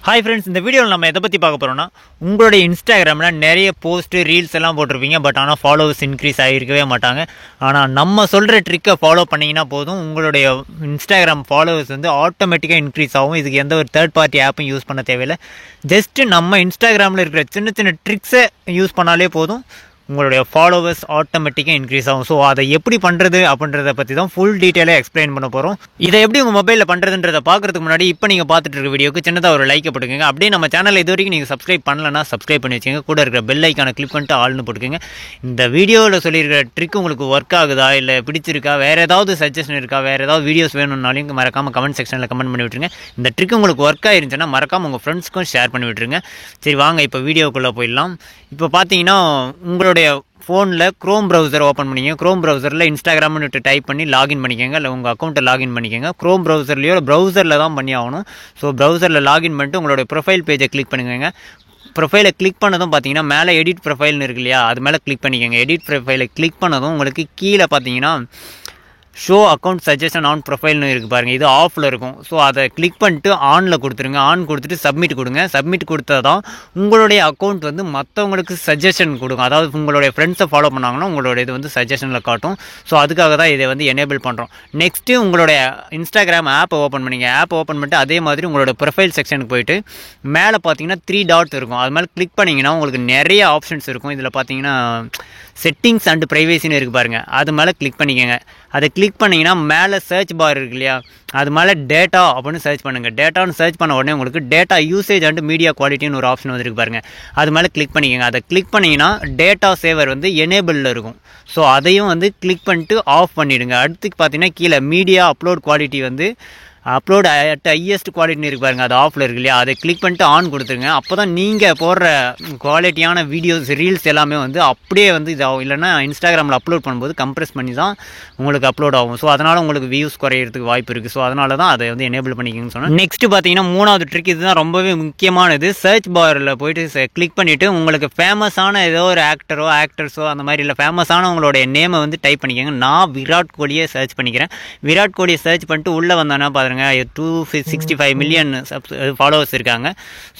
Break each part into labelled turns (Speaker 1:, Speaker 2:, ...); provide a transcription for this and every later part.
Speaker 1: Hi friends, இந்த வீடியோவில் நம்ம எதை பற்றி பார்க்க போகிறோம்னா, உங்களுடைய இன்ஸ்டாகிராமில் நிறைய போஸ்ட்டு ரீல்ஸ் எல்லாம் போட்டிருப்பீங்க. பட் ஆனால் ஃபாலோவர்ஸ் இன்க்ரீஸ் ஆகிருக்கவே மாட்டாங்க. ஆனால் நம்ம சொல்கிற ட்ரிக்கை ஃபாலோ பண்ணிங்கன்னா போதும், உங்களுடைய இன்ஸ்டாகிராம் ஃபாலோவர்ஸ் வந்து ஆட்டோமேட்டிக்காக இன்க்ரீஸ் ஆகும். இதுக்கு எந்த ஒரு தேர்ட் பார்ட்டி ஆப்பும் யூஸ் பண்ண தேவையில்லை. ஜஸ்ட்டு நம்ம இன்ஸ்டாகிராமில் இருக்கிற சின்ன சின்ன ட்ரிக்ஸை யூஸ் பண்ணாலே போதும், உங்களுடைய ஃபாலோவர்ஸ் ஆட்டோமேட்டிக்காக இன்க்ரீஸ் ஆகும். ஸோ அதை எப்படி பண்ணுறது அப்படின்றத பற்றி தான் ஃபுல் டீட்டெயிலாக எக்ஸ்பிளைன் பண்ண போகிறோம். இதை எப்படி உங்கள் மொபைலில் பண்ணுறதுன்றதை பார்க்குறதுக்கு முன்னாடி இப்போ நீங்கள் பார்த்துட்டு இருக்க வீடியோக்கு சின்னதாக ஒரு லைக் போட்டுக்கோங்க. அப்படியே நம்ம சேனலில் இது வரைக்கும் நீங்கள் சப்ஸ்கிரைப் பண்ணலன்னா சப்ஸ்கிரைப் பண்ணி வச்சுங்க. கூட இருக்கிற பெல் ஐக்கானை கிளிக் பண்ணிட்டு ஆல்னு போட்டுக்கோங்க. இந்த வீடியோவில் சொல்லியிருக்கிற ட்ரிக் உங்களுக்கு ஒர்க் ஆகுதா, இல்லை பிடிச்சிருக்கா, வேறு ஏதாவது சஜஷன் இருக்கா, வேறு ஏதாவது வீடியோஸ் வேணும்னாலும் மறக்காமல் கமெண்ட் செக்ஷனில் கமெண்ட் பண்ணி விட்டுருங்க. இந்த ட்ரிக் உங்களுக்கு ஒர்க் ஆயிருந்துச்சுன்னா மறக்காமல் உங்கள் ஃப்ரெண்ட்ஸ்க்கும் ஷேர் பண்ணி விட்டுருங்க. சரி வாங்க இப்போ வீடியோக்குள்ளே போயிடலாம். இப்போ பார்த்தீங்கன்னா உங்களுடைய ஃபோனில் க்ரோம் ப்ரௌசர் ஓப்பன் பண்ணிக்கோங்க. க்ரோம் ப்ரௌசரில் இன்ஸ்டாகிராம்னு டைப் பண்ணி லாகின் பண்ணிக்கோங்க. இல்லை உங்கள் அக்கௌண்ட்டை லாகின் பண்ணிக்கோங்க. க்ரோம் ப்ரௌசர்லையோ ப்ரௌசரில் தான் பண்ணி ஆகணும். ஸோ ப்ரௌசரில் லாகின் பண்ணிட்டு உங்களுடைய ப்ரொஃபைல் பேஜை கிளிக் பண்ணிக்கோங்க. ப்ரொஃபைலை கிளிக் பண்ணதும் பார்த்தீங்கன்னா மேலே எடிட் ப்ரொஃபைல்னு இருக்கு இல்லையா, அது மேலே கிளிக் பண்ணிக்கோங்க. எடிட் ப்ரொஃபைலை கிளிக் பண்ணதும் உங்களுக்கு கீழே பார்த்தீங்கன்னா ஷோ அக்கௌண்ட் சஜஷன் ஆன் ப்ரொஃபைல்னு இருக்குது பாருங்கள், இது ஆஃபில் இருக்கும். ஸோ அதை கிளிக் பண்ணிட்டு ஆனில் கொடுத்துருங்க. ஆன் கொடுத்துட்டு சப்மிட் கொடுங்க. சப்மிட் கொடுத்தா தான் உங்களுடைய அக்கௌண்ட் வந்து மற்றவங்களுக்கு சஜஷன் கொடுக்கும். அதாவது உங்களுடைய ஃப்ரெண்ட்ஸை ஃபாலோ பண்ணாங்கன்னா உங்களுடைய இது வந்து சஜஷனில் காட்டும். ஸோ அதுக்காக தான் இதை வந்து எனேபிள் பண்ணுறோம். நெக்ஸ்ட்டு உங்களுடைய இன்ஸ்டாகிராம் ஆப்பை ஓப்பன் பண்ணிங்க. ஆப் ஓப்பன் பண்ணிட்டு அதே மாதிரி உங்களோட ப்ரொஃபைல் செக்ஷனுக்கு போயிட்டு மேலே பார்த்தீங்கன்னா 3 டாட்ஸ் இருக்கும். அது மேலே கிளிக் பண்ணிங்கன்னா உங்களுக்கு நிறைய ஆப்ஷன்ஸ் இருக்கும். இதில் பார்த்தீங்கன்னா செட்டிங்ஸ் அண்ட் ப்ரைவேசின்னு இருக்குது பாருங்கள், அது மேலே கிளிக் பண்ணிக்கோங்க. அதை கிளிக் பண்ணிங்கன்னா மேலே சர்ச் பார் இருக்கு இல்லையா, அது மேலே டேட்டா அப்படின்னு சர்ச் பண்ணுங்கள். டேட்டான்னு சர்ச் பண்ண உடனே உங்களுக்கு டேட்டா யூசேஜ் அண்ட் மீடியா குவாலிட்டின்னு ஒரு ஆப்ஷன் வந்துருக்கு பாருங்கள், அது மேலே கிளிக் பண்ணிக்கோங்க. அதை கிளிக் பண்ணிங்கன்னா டேட்டா சேவர் வந்து எனேபிளில் இருக்கும். ஸோ அதையும் வந்து கிளிக் பண்ணிட்டு ஆஃப் பண்ணிவிடுங்க. அடுத்துக்கு பார்த்தீங்கன்னா கீழே மீடியா அப்லோட் குவாலிட்டி வந்து அப்லோட் அட் ஹையஸ்ட் குவாலிட்டின்னு இருக்கு பாருங்கள், அது ஆஃபில் இருக்கு இல்லையா, அதை கிளிக் பண்ணிட்டு ஆன் கொடுத்துருங்க. அப்போ தான் நீங்கள் போடுற குவாலிட்டியான வீடியோஸ் ரீல்ஸ் எல்லாமே வந்து அப்படியே வந்து இதாகும். இல்லைனா இன்ஸ்டாகிராமில் அப்லோட் பண்ணும்போது கம்ப்ரெஸ் பண்ணி தான் உங்களுக்கு அப்லோட் ஆகும். ஸோ அதனால் உங்களுக்கு வியூஸ் குறையிறதுக்கு வாய்ப்பு இருக்குது. ஸோ அதனால தான் அதை வந்து எனேபிள் பண்ணிக்கணும்னு சொன்னேன். நெக்ஸ்ட் பார்த்தீங்கன்னா 3வது ட்ரிக், இதுதான் ரொம்பவே முக்கியமானது. சர்ச் பாரில் போயிட்டு கிளிக் பண்ணிவிட்டு உங்களுக்கு ஃபேமஸான ஏதோ ஒரு ஆக்டர்ஸோ அந்த மாதிரி இல்லை ஃபேமஸான உங்களுடைய நேமை வந்து டைப் பண்ணிக்கோங்க. நான் விராட் கோலியை சர்ச் பண்ணிக்கிறேன். விராட் கோலியை சர்ச் பண்ணிட்டு உள்ளே வந்தோன்னா பாருங்க 265 மில்லியன் ஃபாலோவர்ஸ் இருக்காங்க.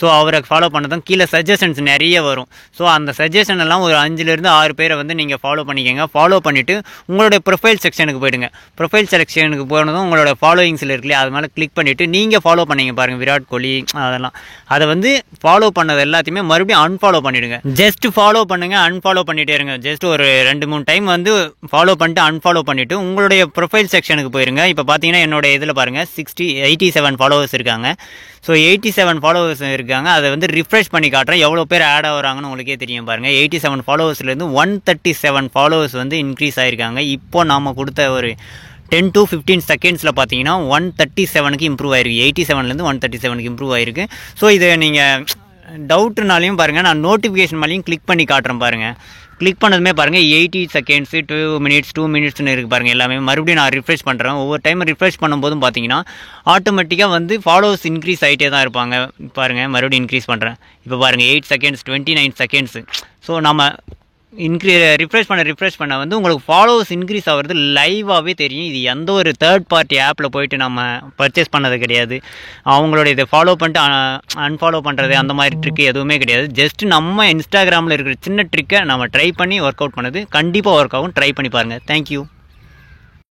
Speaker 1: ஸோ அவரை ஃபாலோ பண்ணதும் கீழே சஜஷன்ஸ் நிறைய வரும். ஸோ அந்த சஜஷன் எல்லாம் ஒரு 5லேருந்து 6 பேரை வந்து நீங்கள் ஃபாலோ பண்ணிக்கோங்க. ஃபாலோ பண்ணிவிட்டு உங்களுடைய ப்ரொஃபைல் செக்ஷனுக்கு போயிடுங்க. ப்ரொஃபைல் செக்ஷனுக்கு போனதும் உங்களோட ஃபாலோயிங்ஸில் இருக்குல்லையே, அது மேலே கிளிக் பண்ணிவிட்டு நீங்கள் ஃபாலோ பண்ணிங்க பாருங்கள் விராட் கோலி அதெல்லாம். அதை வந்து ஃபாலோ பண்ணது எல்லாத்தையுமே மறுபடியும் அன்ஃபாலோ பண்ணிவிடுங்க. ஜஸ்ட் ஃபாலோ பண்ணுங்கள், அன்ஃபாலோ பண்ணிகிட்டே இருங்க. ஜஸ்ட் ஒரு 2-3 டைம் வந்து ஃபாலோ பண்ணிட்டு அன்ஃபாலோ பண்ணிவிட்டு உங்களுடைய ப்ரொஃபைல் செக்ஷனுக்கு போயிருங்க. இப்போ பார்த்தீங்கன்னா என்னோட இதில் பாருங்கள் 87 ஃபாலோவர்ஸ் இருக்காங்க. ஸோ 87 ஃபாலோவர்ஸ் இருக்காங்க. அதை வந்து ரிஃப்ரெஷ் பண்ணி காட்டுறேன், எவ்வளோ பேர் ஆட் ஆகிறாங்கன்னு உங்களுக்கே தெரியும் பாருங்கள். 87 ஃபாலோவர்ஸ்லேருந்து 137 ஃபாலோவர்ஸ் வந்து இன்க்ரீஸ் ஆகிருக்காங்க. இப்போ நாம் கொடுத்த ஒரு 10 to 15 செகண்ட்ஸில் பார்த்தீங்கன்னா 137க்கு இம்ப்ரூவ் ஆயிருக்கு. 87லேருந்து 137க்கு இம்ப்ரூவ் ஆயிருக்கு. ஸோ இதை நீங்கள் டவுட்னாலையும் பாருங்கள், நான் நோட்டிஃபிகேஷன் மேலேயும் கிளிக் பண்ணி காட்டுறேன் பாருங்கள். கிளிக் பண்ணதுமே பாருங்கள் 80 செகண்ட்ஸு 2 மினிட்ஸ்னு இருக்குது பாருங்கள். எல்லாமே மறுபடியும் நான் ரிஃப்ரெஷ் பண்ணுறேன். ஒவ்வொரு டைம் ரிஃப்ரெஷ் பண்ணும்போதும் பார்த்தீங்கன்னா ஆட்டோமேட்டிக்காக வந்து ஃபாலோவர்ஸ் இன்க்ரீஸ் ஆகிட்டே தான் இருப்பாங்க. பாருங்கள் மறுபடியும் இன்க்ரீஸ் பண்ணுறேன். இப்போ பாருங்கள் 8 செகண்ட்ஸ் 29 செகண்ட்ஸு. ஸோ நம்ம ரிஃப்ரெஷ் பண்ண வந்து உங்களுக்கு ஃபாலோவர்ஸ் இன்க்ரீஸ் ஆகிறது லைவாகவே தெரியும். இது எந்த ஒரு தேர்ட் பார்ட்டி ஆப்பில் போயிட்டு நம்ம பர்ச்சேஸ் பண்ணது கிடையாது. அவங்களோட இதை ஃபாலோ பண்ணிட்டு அன்ஃபாலோ பண்ணுறது அந்த மாதிரி ட்ரிக் எதுவுமே கிடையாது. ஜஸ்ட் நம்ம இன்ஸ்டாகிராமில் இருக்கிற சின்ன ட்ரிக்கை நம்ம ட்ரை பண்ணி ஒர்க் அவுட் பண்ணது கண்டிப்பாக ஒர்க் ஆகும். ட்ரை பண்ணி பாருங்கள். தேங்க்யூ.